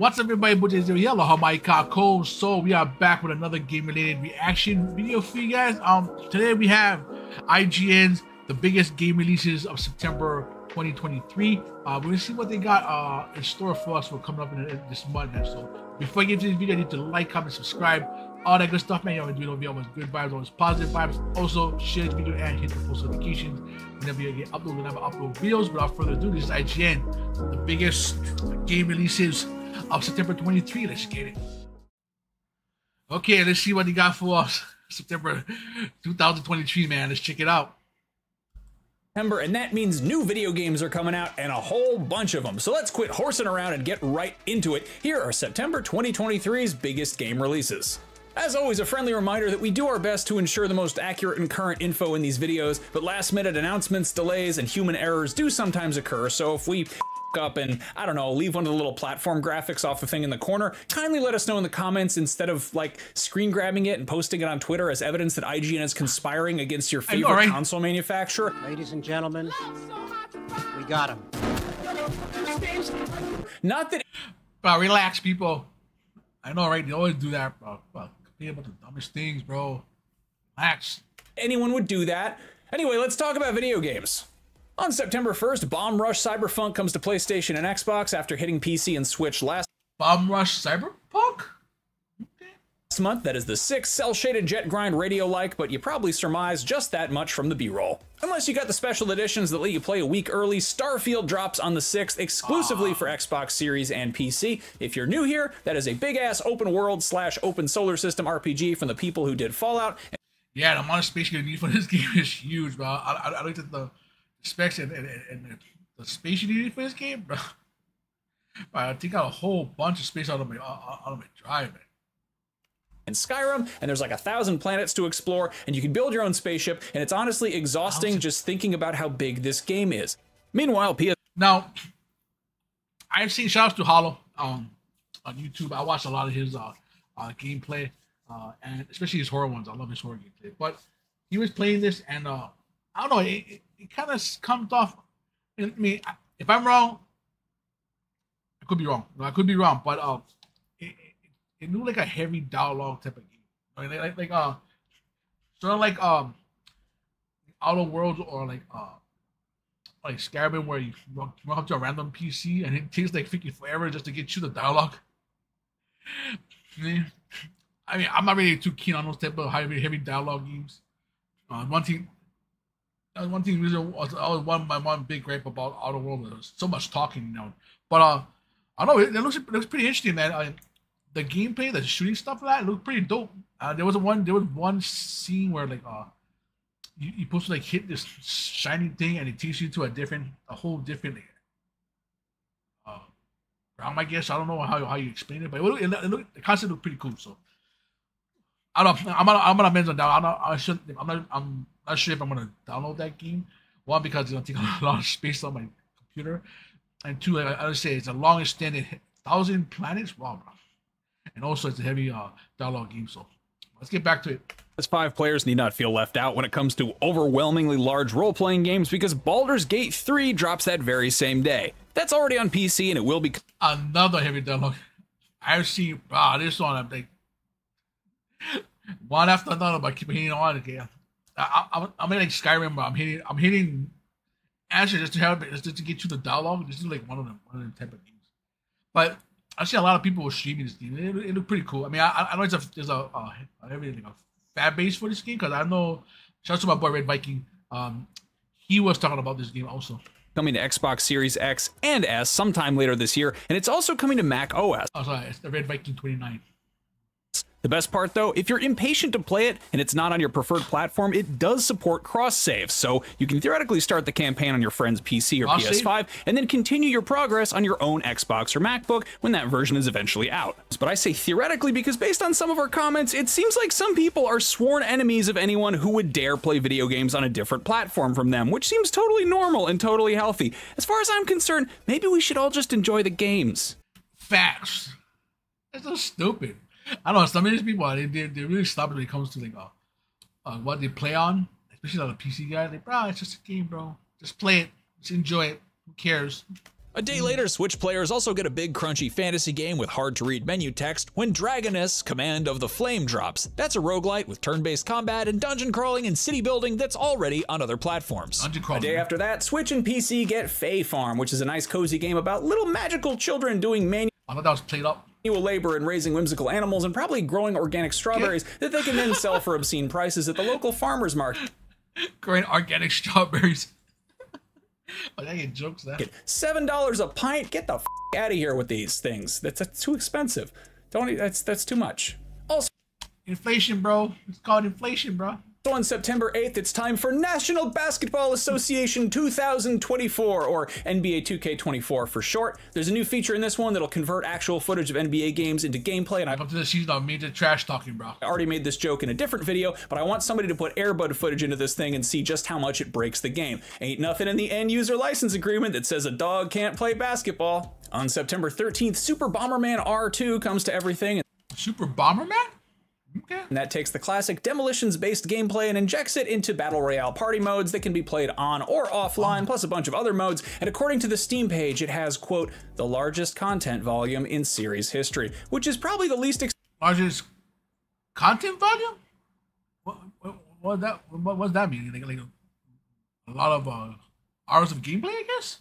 What's up, everybody? Butcher's here. Hello, how my Cole. So we are back with another game-related reaction video for you guys. Today we have IGN's the biggest game releases of September 2023. We're gonna see what they got in store for us for coming up in this month. So before I get to this video, I need to like, comment, subscribe, all that good stuff, man. You always do know always good vibes, always positive vibes. Also, share this video and hit the post notifications whenever you get uploaded. Whenever I upload videos. Without further ado, this is IGN, the biggest game releases of September 23. Let's get it. Okay, let's see what they got for us. September 2023, man. Let's check it out. And that means new video games are coming out and a whole bunch of them. So let's quit horsing around and get right into it. Here are September 2023's biggest game releases. As always, a friendly reminder that we do our best to ensure the most accurate and current info in these videos, but last minute announcements, delays, and human errors do sometimes occur. So if we up and, I don't know, leave one of the little platform graphics off the thing in the corner, kindly let us know in the comments instead of like screen grabbing it and posting it on Twitter as evidence that IGN is conspiring against your favorite console manufacturer. Ladies and gentlemen, we got him. Not that... Bro, relax, people. I know, right? They always do that, bro. Be about the dumbest things, bro. Relax. Anyone would do that. Anyway, let's talk about video games. On September 1st, Bomb Rush Cyberpunk comes to PlayStation and Xbox after hitting PC and Switch last Bomb Rush Cyberpunk? month. That is the 6th cel-shaded jet grind radio-like, but you probably surmise just that much from the B-roll. Unless you got the special editions that let you play a week early, Starfield drops on the 6th exclusively for Xbox Series and PC. If you're new here, that is a big-ass open-world / open solar system RPG from the people who did Fallout. Yeah, the amount of space you need for this game is huge, bro. I looked at the specs and the space you needed for this game, bro. I think I got a whole bunch of space out of my drive, man. And Skyrim, and there's like 1,000 planets to explore, and you can build your own spaceship, and it's honestly exhausting just thinking about how big this game is. Meanwhile, Now, I've seen shoutouts to Hollow on YouTube. I watched a lot of his gameplay, and especially his horror ones. I love his horror gameplay. But he was playing this, and I don't know, it kind of comes off. I mean, if I'm wrong, I could be wrong. I could be wrong, but it looked like a heavy dialogue type of game. I mean, like sort of like Outer Worlds or like Skyrim, where you run up to a random PC and it takes like freaking forever just to get you the dialogue. I mean, I'm not really too keen on those type of heavy dialogue games. One thing was always one big gripe about Outer Worlds. There's so much talking now, but I don't know. It looks pretty interesting, man. The gameplay, the shooting stuff, that looked pretty dope. There was one scene where like you're supposed to like hit this shiny thing and it takes you to a whole different realm, I guess. I don't know how you explain it, but the concept looked pretty cool. So I don't know. I'm gonna mention that. I'm not sure if I'm gonna download that game. One, because it's gonna take a lot of space on my computer, and two, I would say it's a long extended 1,000 planets. Wow, bro. And also, it's a heavy dialogue game, so let's get back to it. PS5 players need not feel left out when it comes to overwhelmingly large role-playing games because Baldur's Gate 3 drops that very same day. That's already on PC, and it will be... Another heavy dialogue. I've seen, this one, I'm like... One after another, but I keep hitting on again. I'm in like Skyrim, but I'm hitting answers just to get you the dialogue. This is like one of them type of games. But I see a lot of people streaming this game. It looked pretty cool. I mean, I know there's a fan base for this game, because I know, shout out to my boy Red Viking. He was talking about this game also. Coming to Xbox Series X and S sometime later this year, and it's also coming to Mac OS. Oh, sorry, it's the Red Viking 29. The best part though, if you're impatient to play it and it's not on your preferred platform, it does support cross-save, so you can theoretically start the campaign on your friend's PC or PS5 and then continue your progress on your own Xbox or MacBook when that version is eventually out. But I say theoretically because based on some of our comments, it seems like some people are sworn enemies of anyone who would dare play video games on a different platform from them, which seems totally normal and totally healthy. As far as I'm concerned, maybe we should all just enjoy the games. Facts. That's so stupid. I don't know, some of these people, they really stop it when it comes to like what they play on, especially the PC guys. Like, bro, it's just a game, bro. Just play it. Just enjoy it. Who cares? A day later, Switch players also get a big crunchy fantasy game with hard-to-read menu text when Dragoness Command of the Flame drops. That's a roguelite with turn-based combat and dungeon crawling and city building that's already on other platforms. A day after that, Switch and PC get Fae Farm, which is a nice cozy game about little magical children doing manual labor and raising whimsical animals and probably growing organic strawberries that they can then sell for obscene prices at the local farmer's market. Growing organic strawberries. Oh, they get jokes there. $7 a pint? Get the f out of here with these things. That's too expensive. That's too much. Also, inflation, bro. It's called inflation, bro. On September 8th, it's time for National Basketball Association 2024, or NBA 2K24 for short. There's a new feature in this one that'll convert actual footage of NBA games into gameplay, and up to the season of major trash talking, bro. I already made this joke in a different video, but I want somebody to put Airbud footage into this thing and see just how much it breaks the game. Ain't nothing in the end user license agreement that says a dog can't play basketball. On September 13th, Super Bomberman R2 comes to everything. Super Bomberman? Okay. And that takes the classic Demolitions-based gameplay and injects it into Battle Royale party modes that can be played on or offline, plus a bunch of other modes. And according to the Steam page, it has, quote, the largest content volume in series history, which is probably the least largest content volume? What does that mean? Like a lot of hours of gameplay, I guess?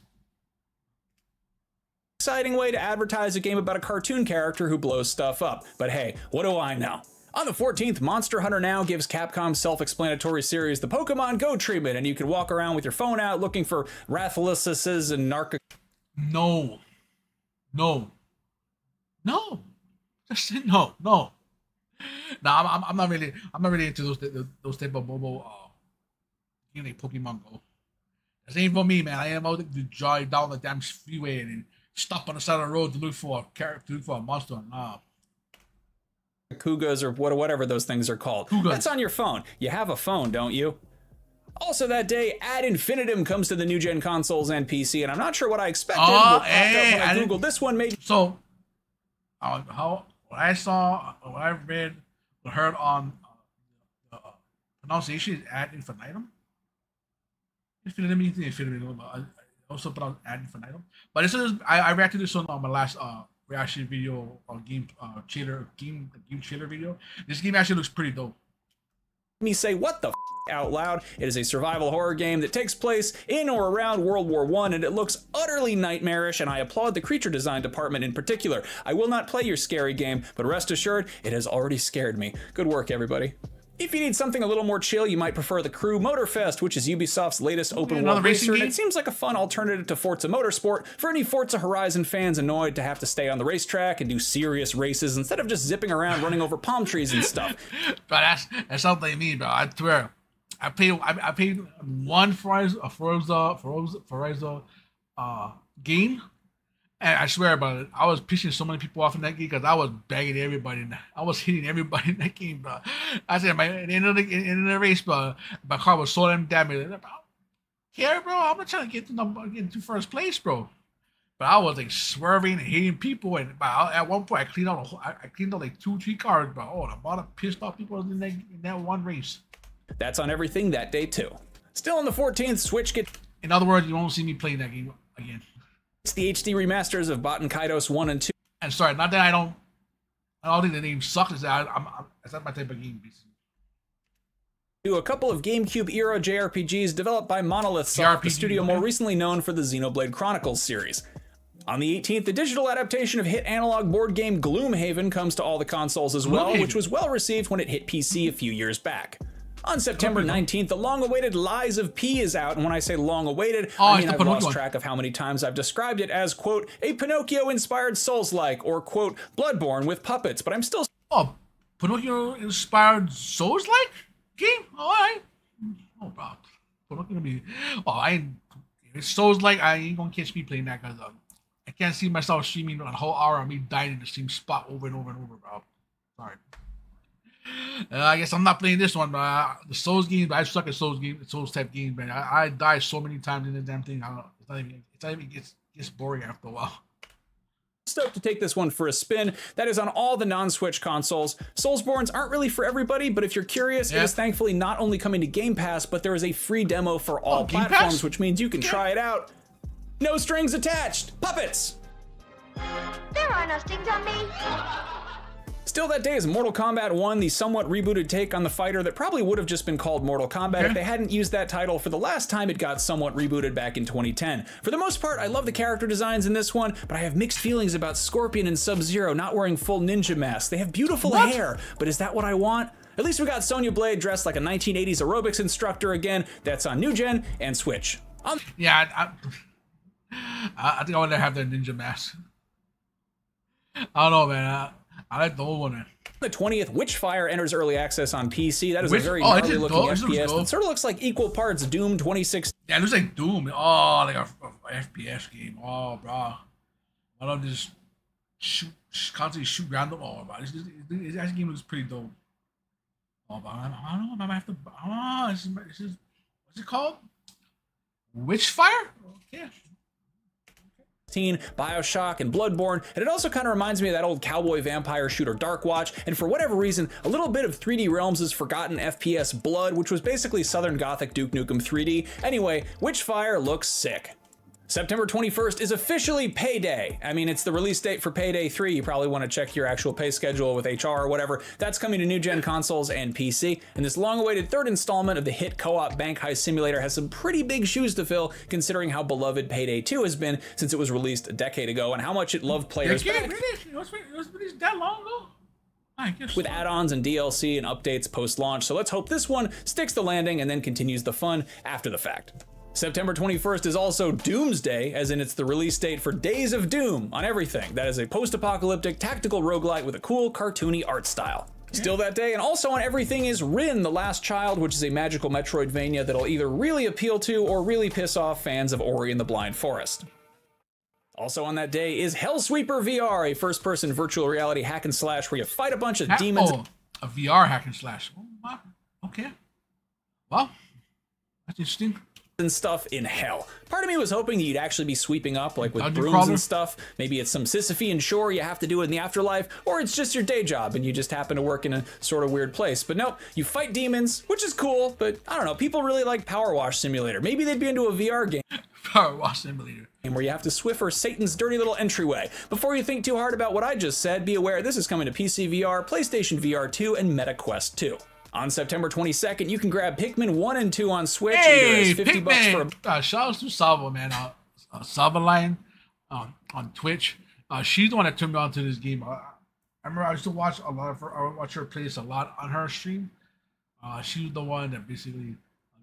Exciting way to advertise a game about a cartoon character who blows stuff up. But hey, what do I know? On the 14th, Monster Hunter Now gives Capcom's self-explanatory series the Pokemon Go treatment, and you can walk around with your phone out looking for Rathaluses and Narca. No. Just no. No, I'm not really into those type of mobile game like Pokemon Go. This ain't for me, man. I am out to drive down the damn freeway and stop on the side of the road to look for a character, to look for a monster. Nah. Kugas or whatever those things are called. Kugas. That's on your phone. You have a phone, don't you? Also that day, Ad Infinitum comes to the new gen consoles and PC, and I'm not sure what I expected. What popped up when I googled this one, maybe. So, what I saw, what I read, what I heard on the pronunciation is Ad Infinitum. Infinitum. I also pronounced Ad Infinitum. But this is I reacted to this on my last reaction video on game trailer video. This game actually looks pretty dope. Me say what the f out loud. It is a survival horror game that takes place in or around World War I, and it looks utterly nightmarish, and I applaud the creature design department in particular. I will not play your scary game, but rest assured, it has already scared me. Good work, everybody. If you need something a little more chill, you might prefer the Crew Motorfest, which is Ubisoft's latest open world racer, and it seems like a fun alternative to Forza Motorsport for any Forza Horizon fans annoyed to have to stay on the racetrack and do serious races instead of just zipping around running over palm trees and stuff. But that's something me, bro. I swear. I paid one Forza game, and I swear about it, I was pissing so many people off in that game because I was bagging everybody. I was hitting everybody in that game, bro. I said, at the end of the race, bro, my car was so damn damaged. I don't care, bro. I'm not trying to get to first place, bro. But I was like swerving and hitting people, and at one point I cleaned out like 2-3 cars, bro. Oh, the amount of pissed off people in that one race. That's on everything that day too. Still on the 14th, Switch gets. In other words, you won't see me playing that game again. It's the HD remasters of Baten Kaitos 1 and 2. And sorry, not that I don't think the name sucks. It's that it's not my type of game. A couple of GameCube era JRPGs developed by Monolith Soft, the studio more recently known for the Xenoblade Chronicles series. On the 18th, the digital adaptation of hit analog board game Gloomhaven comes to all the consoles as well, which was well received when it hit PC a few years back. On September 19th, the long-awaited Lies of P is out, and when I say long-awaited, I mean I've lost track of how many times I've described it as, quote, a Pinocchio-inspired Souls-like, or, quote, Bloodborne with puppets, but I'm still... Oh, Pinocchio-inspired Souls-like game? All right. Oh, bro. Pinocchio be... Oh, if it's Souls-like, I ain't gonna catch me playing that, because I can't see myself streaming a whole hour of me dying in the same spot over and over and over, bro. Sorry. I guess I'm not playing this one, but the Souls games, I suck at Souls type games, man. I die so many times in the damn thing. It gets boring after a while. Stoked to take this one for a spin. That is on all the non-Switch consoles. Soulsborns aren't really for everybody, but if you're curious, it is thankfully not only coming to Game Pass, but there is a free demo for all platforms, which means you can try it out No strings attached. Puppets. There are no strings on me. Still that day is Mortal Kombat 1, the somewhat rebooted take on the fighter that probably would have just been called Mortal Kombat if they hadn't used that title for the last time it got somewhat rebooted back in 2010. For the most part, I love the character designs in this one, but I have mixed feelings about Scorpion and Sub-Zero not wearing full ninja masks. They have beautiful hair, but is that what I want? At least we got Sonya Blade dressed like a 1980s aerobics instructor again. That's on New Gen and Switch. Yeah, I think I want to have their ninja mask. I don't know, man. I like the old one, man. The 20th, Witchfire enters early access on PC. That is a very gnarly looking FPS that sort of looks like equal parts Doom 2016. Yeah, it looks like Doom. Oh, like a FPS game. Oh, bro. I love this constantly shoot random. Oh, bro. This actually game looks pretty dope. Oh, but I don't know. I might have to. Oh, this is what's it called? Witchfire? Okay. BioShock and Bloodborne, and it also kind of reminds me of that old cowboy vampire shooter Darkwatch, and for whatever reason, a little bit of 3D Realms' forgotten FPS Blood, which was basically Southern Gothic Duke Nukem 3D. Anyway, Witchfire looks sick. September 21st is officially Payday. I mean, it's the release date for Payday 3. You probably want to check your actual pay schedule with HR or whatever. That's coming to new-gen consoles and PC. And this long-awaited third installment of the hit co-op bank heist simulator has some pretty big shoes to fill, considering how beloved Payday 2 has been since it was released a decade ago and how much it loved players back. It was released that long ago? I guess with add-ons and DLC and updates post-launch. So let's hope this one sticks the landing and then continues the fun after the fact. September 21st is also Doomsday, as in it's the release date for Days of Doom on everything. That is a post-apocalyptic tactical roguelite with a cool cartoony art style. Still that day, and also on everything is Rin, the Last Child, which is a magical Metroidvania that'll either really appeal to or really piss off fans of Ori and the Blind Forest. Also on that day is Hellsweeper VR, a first-person virtual reality hack and slash where you fight a bunch of demons. Oh, a VR hack and slash. Oh, wow. Okay. Well, that's interesting. And stuff in hell. Part of me was hoping that you'd actually be sweeping up like with brooms and stuff. Maybe it's some Sisyphean chore you have to do in the afterlife, or it's just your day job and you just happen to work in a sort of weird place. But nope, you fight demons, which is cool, but I don't know, people really like Power Wash Simulator. Maybe they'd be into a VR game. Power Wash Simulator. Where you have to Swiffer Satan's dirty little entryway. Before you think too hard about what I just said, be aware this is coming to PC VR, PlayStation VR 2, and Meta Quest 2. On September 22nd, you can grab Pikmin 1 and 2 on Switch. Hey, $50 for a shout out to Salva, man. Salva Line on Twitch. She's the one that turned me on to this game. I remember I used to watch a lot of her. I watch her play this a lot on her stream. She was the one that basically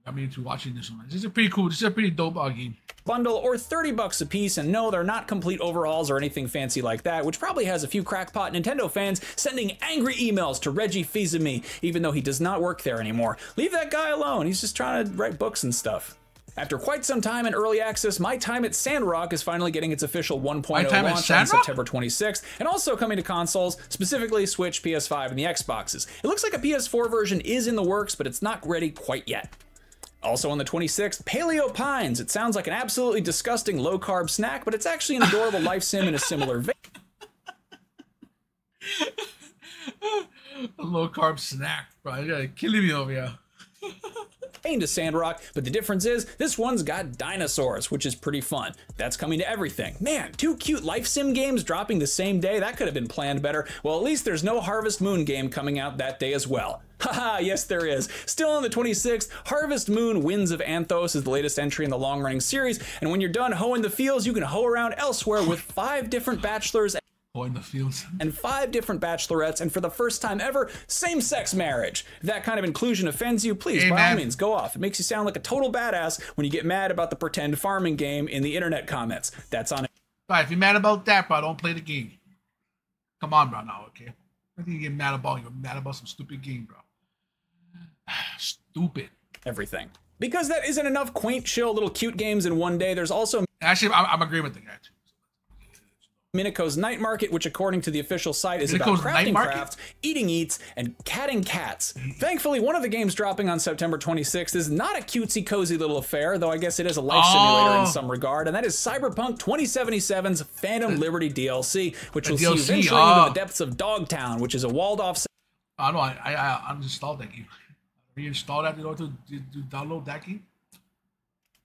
got me into watching this one. This is a pretty cool. This is a pretty dope game. Bundle or $30 a piece, and no, they're not complete overhauls or anything fancy like that, which probably has a few crackpot Nintendo fans sending angry emails to Reggie Fils-Aimé, even though he does not work there anymore. Leave that guy alone, he's just trying to write books and stuff. After quite some time in early access, My Time at Sandrock is finally getting its official 1.0 launch on September 26th, and also coming to consoles, specifically Switch, PS5, and the Xboxes. It looks like a PS4 version is in the works, but it's not ready quite yet. Also on the 26th, Paleo Pines. It sounds like an absolutely disgusting low-carb snack, but it's actually an adorable life sim in a similar vein. A low-carb snack, bro. You're killing me over here. To Sandrock, but the difference is this one's got dinosaurs, which is pretty fun. That's coming to everything. Man, 2 cute life sim games dropping the same day. That could have been planned better. Well, at least there's no Harvest Moon game coming out that day as well. Haha, yes there is. Still on the 26th, Harvest Moon Winds of Anthos is the latest entry in the long-running series, and when you're done hoeing the fields, you can hoe around elsewhere with 5 different bachelors in the fields and 5 different bachelorettes, and for the first time ever, same-sex marriage. If that kind of inclusion offends you, please, by all means, go off. It makes you sound like a total badass when you get mad about the pretend farming game in the internet comments. That's on it. Right, if you're mad about that, bro, don't play the game. Come on, bro, now, okay? I think you get mad about, you're mad about some stupid game, bro. Stupid. Everything. Because that isn't enough quaint, chill, little cute games in one day, there's also... Actually, I'm agreeing with the guy, too. Minako's Night Market, which according to the official site is about crafting crafts, eating eats, and catting cats. Thankfully, one of the games dropping on September 26th is not a cutesy cozy little affair, though I guess it is a life simulator in some regard, and that is Cyberpunk 2077's Phantom Liberty DLC, which will see you venturing into the depths of Dogtown, which is a walled-off... I know, I uninstalled that game. Reinstall that in order to download that game?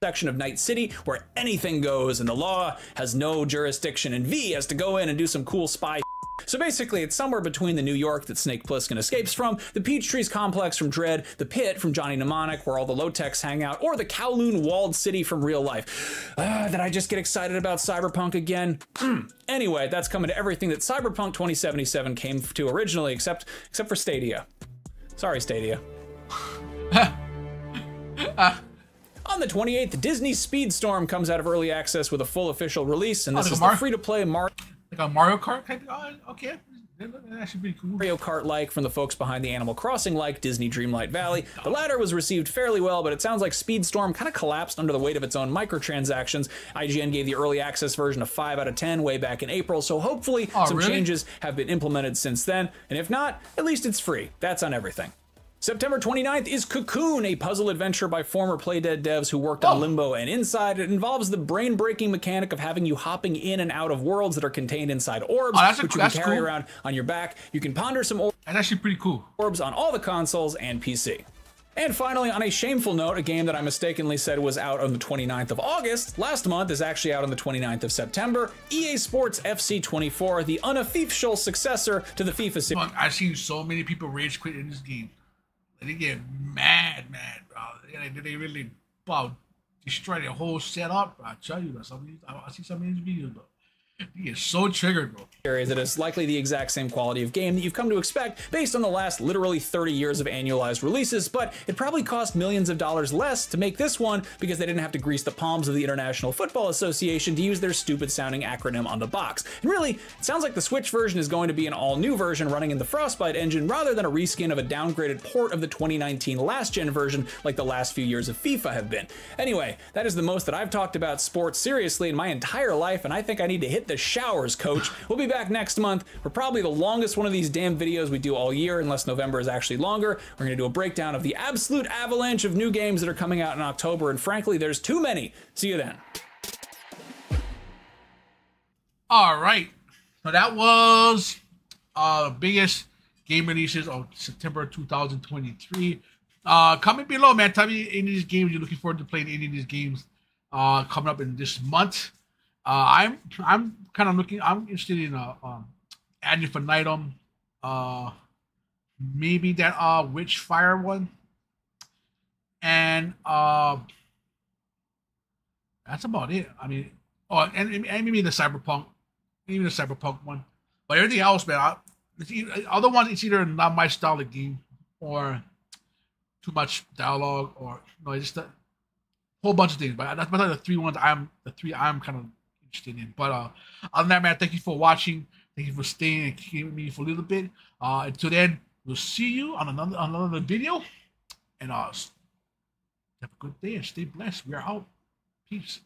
section of Night City where anything goes and the law has no jurisdiction, and V has to go in and do some cool spy. So basically, it's somewhere between the New York that Snake Plissken escapes from, the Peachtree's complex from Dread, the Pit from Johnny Mnemonic, where all the low-techs hang out, or the Kowloon walled city from real life. Did I just get excited about Cyberpunk again? Anyway, that's coming to everything that Cyberpunk 2077 came to originally, except for Stadia. Sorry, Stadia. On the 28th, Disney's Speedstorm comes out of early access with a full official release, and this is the free-to-play Mario... Like a Mario Kart kind of, okay, that should be cool. Mario Kart-like from the folks behind the Animal Crossing-like Disney Dreamlight Valley. The latter was received fairly well, but it sounds like Speedstorm kind of collapsed under the weight of its own microtransactions. IGN gave the early access version a 5 out of 10 way back in April, so hopefully some changes have been implemented since then, and if not, at least it's free. That's on everything. September 29th is Cocoon, a puzzle adventure by former Playdead devs who worked on Limbo and Inside. It involves the brain-breaking mechanic of having you hopping in and out of worlds that are contained inside orbs, which you can carry around on your back. You can ponder some orbs. That's actually pretty cool. Orbs on all the consoles and PC. And finally, on a shameful note, a game that I mistakenly said was out on the 29th of August, last month is actually out on the 29th of September, EA Sports FC 24, the unofficial successor to the FIFA series. I've seen so many people rage quit in this game. They get mad, bro. They really destroy their whole setup. I tell you, I see some of these videos, bro. They get so triggered, bro. That is likely the exact same quality of game that you've come to expect based on the last literally 30 years of annualized releases, but it probably cost millions of dollars less to make this one because they didn't have to grease the palms of the International Football Association to use their stupid sounding acronym on the box. And really, it sounds like the Switch version is going to be an all-new version running in the Frostbite engine rather than a reskin of a downgraded port of the 2019 last-gen version like the last few years of FIFA have been. Anyway, that is the most that I've talked about sports seriously in my entire life, and I think I need to hit the showers, coach. We'll be back next month for probably the longest one of these damn videos we do all year, unless November is actually longer. We're gonna do a breakdown of the absolute avalanche of new games that are coming out in October, and frankly, there's too many. See you then. All right, so that was the biggest game releases of September 2023. Comment below, man. Tell me any of these games you're looking forward to playing. Any of these games coming up in this month. I'm kind of looking. I'm interested in Ad Infinitum, maybe that Witchfire one, and that's about it. I mean, and maybe the Cyberpunk, maybe the Cyberpunk one. But everything else, man, other ones, it's either not my style of game or too much dialogue, or it's just a whole bunch of things. But that's about the three I'm kind of interested in. But other than that, man, thank you for watching. Thank you for staying and keeping me for a little bit. Until then, we'll see you on another video. And have a good day and stay blessed. We are out. Peace.